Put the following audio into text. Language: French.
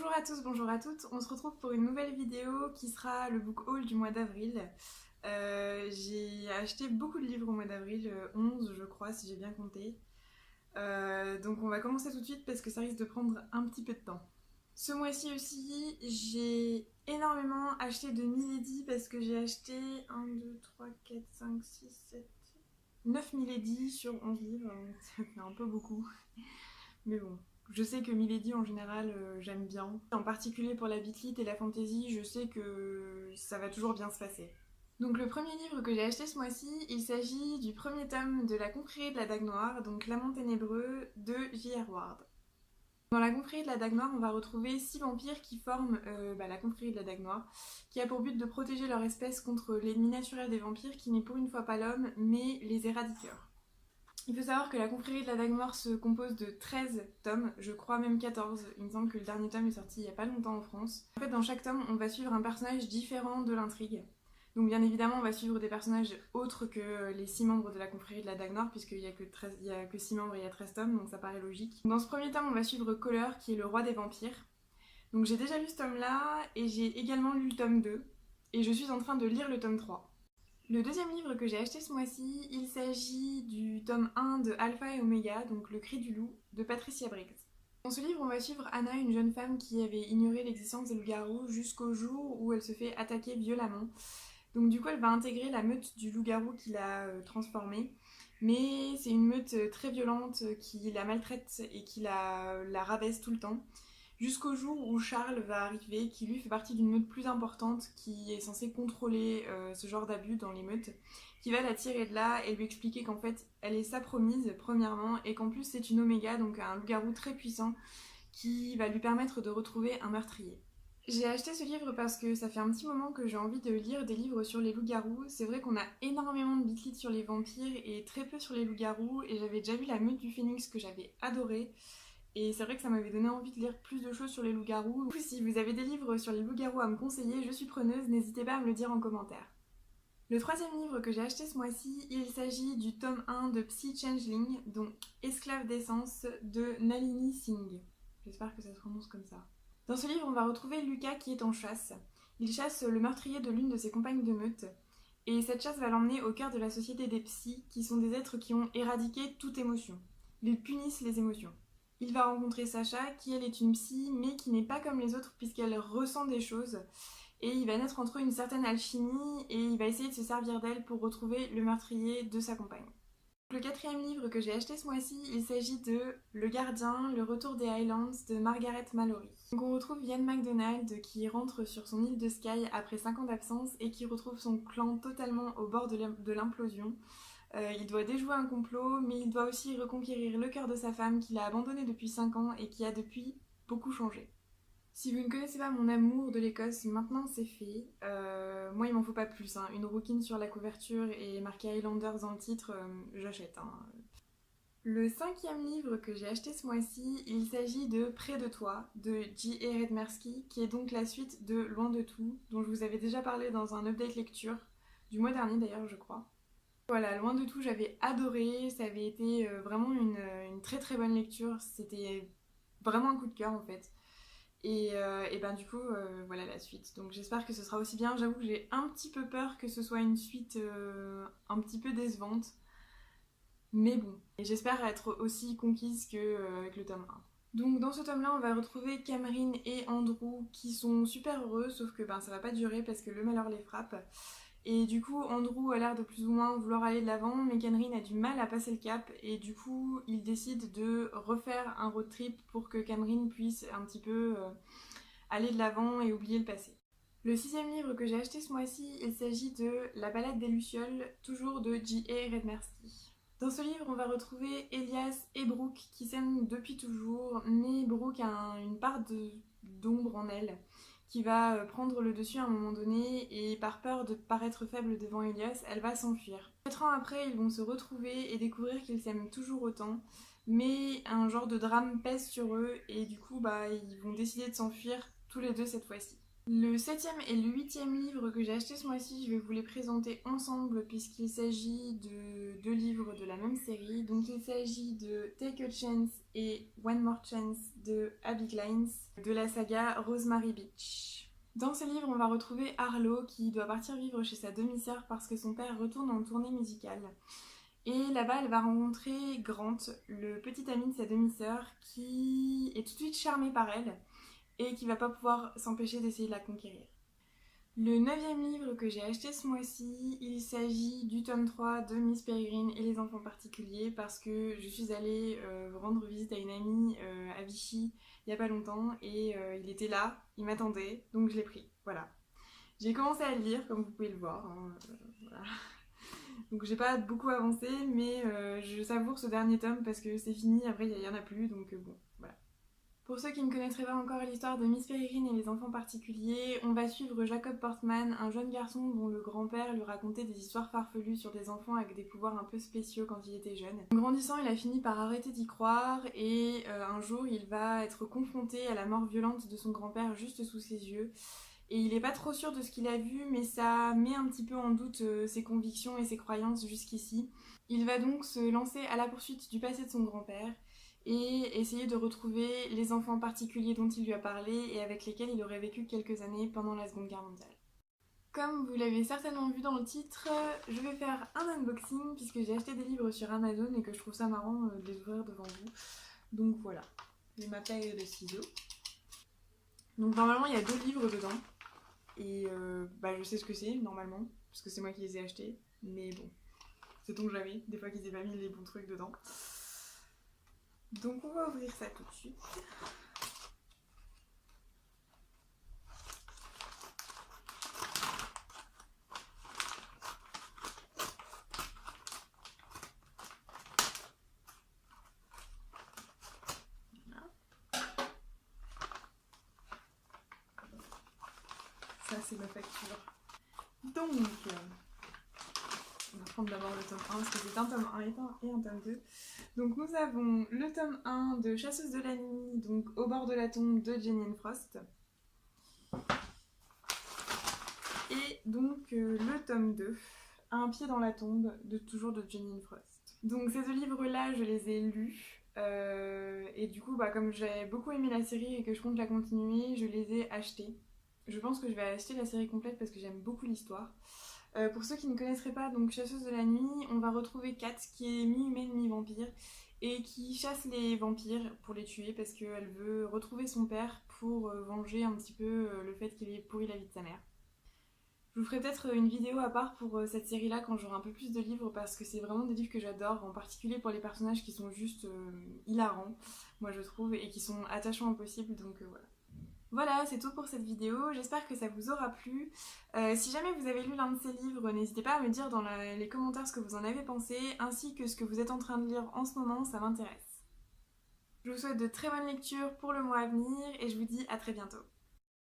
Bonjour à tous, bonjour à toutes, on se retrouve pour une nouvelle vidéo qui sera le book haul du mois d'avril. J'ai acheté beaucoup de livres au mois d'avril, 11 je crois si j'ai bien compté. Donc on va commencer tout de suite parce que ça risque de prendre un petit peu de temps. Ce mois-ci aussi, j'ai énormément acheté de Milady parce que j'ai acheté 1, 2, 3, 4, 5, 6, 7, 9 Milady sur 11 livres, donc ça fait un peu beaucoup. Mais bon, je sais que Milady en général j'aime bien. En particulier pour la bitlit et la fantasy, je sais que ça va toujours bien se passer. Donc le premier livre que j'ai acheté ce mois-ci, il s'agit du premier tome de La Confrérie de la Dague Noire, donc L'Amant Ténébreux de J.R. Ward. Dans La Confrérie de la Dague Noire, on va retrouver 6 vampires qui forment la Confrérie de la Dague Noire, qui a pour but de protéger leur espèce contre l'ennemi naturel des vampires, qui n'est pour une fois pas l'homme, mais les éradiqueurs. Il faut savoir que la confrérie de la Dague Noire se compose de 13 tomes, je crois même 14. Il me semble que le dernier tome est sorti il n'y a pas longtemps en France. En fait, dans chaque tome, on va suivre un personnage différent de l'intrigue. Donc bien évidemment, on va suivre des personnages autres que les 6 membres de la confrérie de la Dague Noire, puisqu'il n'y a que 6 membres et il y a 13 tomes, donc ça paraît logique. Dans ce premier tome, on va suivre Kohler, qui est le roi des vampires. Donc j'ai déjà lu ce tome-là, et j'ai également lu le tome 2, et je suis en train de lire le tome 3. Le deuxième livre que j'ai acheté ce mois-ci, il s'agit du tome 1 de Alpha et Omega, donc Le Cri du Loup, de Patricia Briggs. Dans ce livre, on va suivre Anna, une jeune femme qui avait ignoré l'existence des loups-garous jusqu'au jour où elle se fait attaquer violemment. Donc du coup, elle va intégrer la meute du loup-garou qui l'a transformée. Mais c'est une meute très violente qui la maltraite et qui la rabaisse tout le temps. Jusqu'au jour où Charles va arriver, qui lui fait partie d'une meute plus importante, qui est censée contrôler ce genre d'abus dans les meutes, qui va la tirer de là et lui expliquer qu'en fait elle est sa promise premièrement, et qu'en plus c'est une Oméga, donc un loup-garou très puissant, qui va lui permettre de retrouver un meurtrier. J'ai acheté ce livre parce que ça fait un petit moment que j'ai envie de lire des livres sur les loups-garous. C'est vrai qu'on a énormément de bitlit sur les vampires et très peu sur les loups-garous, et j'avais déjà vu La Meute du Phénix que j'avais adoré. Et c'est vrai que ça m'avait donné envie de lire plus de choses sur les loups-garous. Du coup, si vous avez des livres sur les loups-garous à me conseiller, je suis preneuse, n'hésitez pas à me le dire en commentaire. Le troisième livre que j'ai acheté ce mois-ci, il s'agit du tome 1 de Psy Changeling, donc Esclave d'essence de Nalini Singh. J'espère que ça se prononce comme ça. Dans ce livre, on va retrouver Lucas qui est en chasse. Il chasse le meurtrier de l'une de ses compagnes de meute. Et cette chasse va l'emmener au cœur de la société des psys, qui sont des êtres qui ont éradiqué toute émotion. Ils punissent les émotions. Il va rencontrer Sacha, qui elle est une psy, mais qui n'est pas comme les autres puisqu'elle ressent des choses. Et il va naître entre eux une certaine alchimie, et il va essayer de se servir d'elle pour retrouver le meurtrier de sa compagne. Le quatrième livre que j'ai acheté ce mois-ci, il s'agit de Le Gardien, le retour des Highlands de Margaret Mallory. Donc on retrouve Ian MacDonald qui rentre sur son île de Skye après 5 ans d'absence et qui retrouve son clan totalement au bord de l'implosion. Il doit déjouer un complot, mais il doit aussi reconquérir le cœur de sa femme qu'il a abandonné depuis 5 ans et qui a depuis beaucoup changé. Si vous ne connaissez pas mon amour de l'Écosse, maintenant c'est fait. Moi il m'en faut pas plus, hein. Une rouquine sur la couverture et marqué Highlanders dans le titre, j'achète. Hein. Le cinquième livre que j'ai acheté ce mois-ci, il s'agit de Près de toi, de J.A. Redmersky, qui est donc la suite de Loin de tout, dont je vous avais déjà parlé dans un update lecture, du mois dernier d'ailleurs je crois. Voilà, Loin de tout, j'avais adoré, ça avait été vraiment une très très bonne lecture, c'était vraiment un coup de cœur en fait. Et ben du coup, voilà la suite. Donc j'espère que ce sera aussi bien. J'avoue que j'ai un petit peu peur que ce soit une suite un petit peu décevante. Mais bon, et j'espère être aussi conquise qu'avec le tome 1. Donc dans ce tome-là, on va retrouver Camerine et Andrew qui sont super heureux, sauf que ben, ça va pas durer parce que le malheur les frappe. Et du coup, Andrew a l'air de plus ou moins vouloir aller de l'avant, mais Camerine a du mal à passer le cap, et du coup, il décide de refaire un road trip pour que Camerine puisse un petit peu aller de l'avant et oublier le passé. Le sixième livre que j'ai acheté ce mois-ci, il s'agit de La balade des Lucioles, toujours de J.A. Redmersky. Dans ce livre, on va retrouver Elias et Brooke qui s'aiment depuis toujours, mais Brooke a une part d'ombre en elle qui va prendre le dessus à un moment donné, et par peur de paraître faible devant Elias, elle va s'enfuir. 4 ans après, ils vont se retrouver et découvrir qu'ils s'aiment toujours autant, mais un genre de drame pèse sur eux, et du coup, ils vont décider de s'enfuir tous les deux cette fois-ci. Le 7e et le 8e livre que j'ai acheté ce mois-ci, je vais vous les présenter ensemble puisqu'il s'agit de deux livres de la même série. Donc il s'agit de Take a Chance et One More Chance de Abby Kleins de la saga Rosemary Beach. Dans ce livre, on va retrouver Harlow qui doit partir vivre chez sa demi-sœur parce que son père retourne en tournée musicale. Et là-bas, elle va rencontrer Grant, le petit ami de sa demi-sœur qui est tout de suite charmé par elle et qui va pas pouvoir s'empêcher d'essayer de la conquérir. Le 9e livre que j'ai acheté ce mois-ci, il s'agit du tome 3 de Miss Peregrine et les enfants particuliers parce que je suis allée rendre visite à une amie à Vichy il y a pas longtemps et il était là, il m'attendait, donc je l'ai pris, voilà. J'ai commencé à le lire, comme vous pouvez le voir, hein, voilà. Donc j'ai pas beaucoup avancé, mais je savoure ce dernier tome parce que c'est fini, après il y en a plus, donc bon, voilà. Pour ceux qui ne connaîtraient pas encore l'histoire de Miss Peregrine et les enfants particuliers, on va suivre Jacob Portman, un jeune garçon dont le grand-père lui racontait des histoires farfelues sur des enfants avec des pouvoirs un peu spéciaux quand il était jeune. En grandissant, il a fini par arrêter d'y croire et un jour, il va être confronté à la mort violente de son grand-père juste sous ses yeux. Et il n'est pas trop sûr de ce qu'il a vu, mais ça met un petit peu en doute ses convictions et ses croyances jusqu'ici. Il va donc se lancer à la poursuite du passé de son grand-père et essayer de retrouver les enfants particuliers dont il lui a parlé et avec lesquels il aurait vécu quelques années pendant la Seconde Guerre mondiale. Comme vous l'avez certainement vu dans le titre, je vais faire un unboxing puisque j'ai acheté des livres sur Amazon et que je trouve ça marrant de les ouvrir devant vous. Donc voilà, j'ai ma paire de ciseaux. Donc normalement il y a 2 livres dedans et je sais ce que c'est normalement parce que c'est moi qui les ai achetés, mais bon, sait-on jamais, des fois qu'ils aient pas mis les bons trucs dedans. Donc on va ouvrir ça tout de suite. Voilà. Ça c'est ma facture. Donc, on va prendre d'abord le tome 1 parce que c'est un tome 1 et un tome 2. Donc nous avons le tome 1 de Chasseuse de la nuit, donc Au bord de la tombe de Jenny Ann Frost. Et donc le tome 2, Un pied dans la tombe, toujours de Jenny Ann Frost. Donc ces 2 livres-là, je les ai lus. Et du coup, comme j'ai beaucoup aimé la série et que je compte la continuer, je les ai achetés. Je pense que je vais acheter la série complète parce que j'aime beaucoup l'histoire. Pour ceux qui ne connaîtraient pas, donc Chasseuse de la nuit, on va retrouver Kat qui est mi-humaine, mi-vampire et qui chasse les vampires pour les tuer parce qu'elle veut retrouver son père pour venger un petit peu le fait qu'il ait pourri la vie de sa mère. Je vous ferai peut-être une vidéo à part pour cette série-là quand j'aurai un peu plus de livres parce que c'est vraiment des livres que j'adore, en particulier pour les personnages qui sont juste hilarants, moi je trouve, et qui sont attachants au possible, donc voilà. Voilà, c'est tout pour cette vidéo, j'espère que ça vous aura plu. Si jamais vous avez lu l'un de ces livres, n'hésitez pas à me dire dans les commentaires ce que vous en avez pensé, ainsi que ce que vous êtes en train de lire en ce moment, ça m'intéresse. Je vous souhaite de très bonnes lectures pour le mois à venir et je vous dis à très bientôt.